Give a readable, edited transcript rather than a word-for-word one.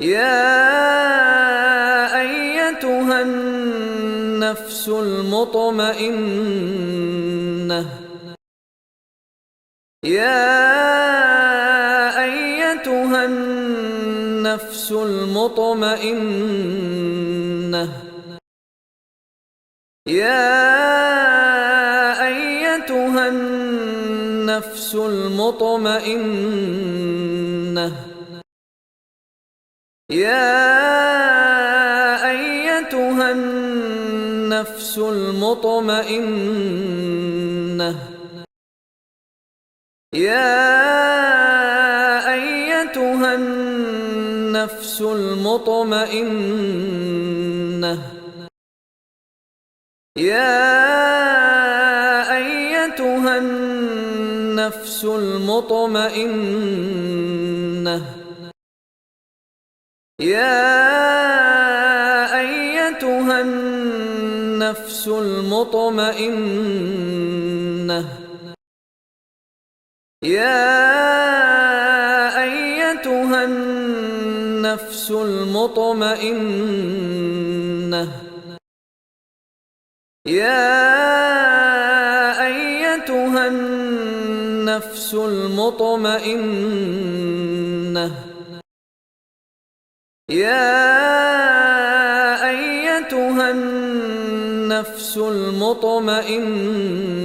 يا أيتها النفس المطمئنة يا أيتها النفس المطمئنة يا أيتها النفس المطمئنة يا أيتها النفس المطمئنة يا أيتها النفس المطمئنة يا أيتها النفس المطمئنة يا أيتها النفس المطمئنة يا أيتها النفس المطمئنة يا أيتها النفس المطمئنة يا أيتها النفس المطمئنة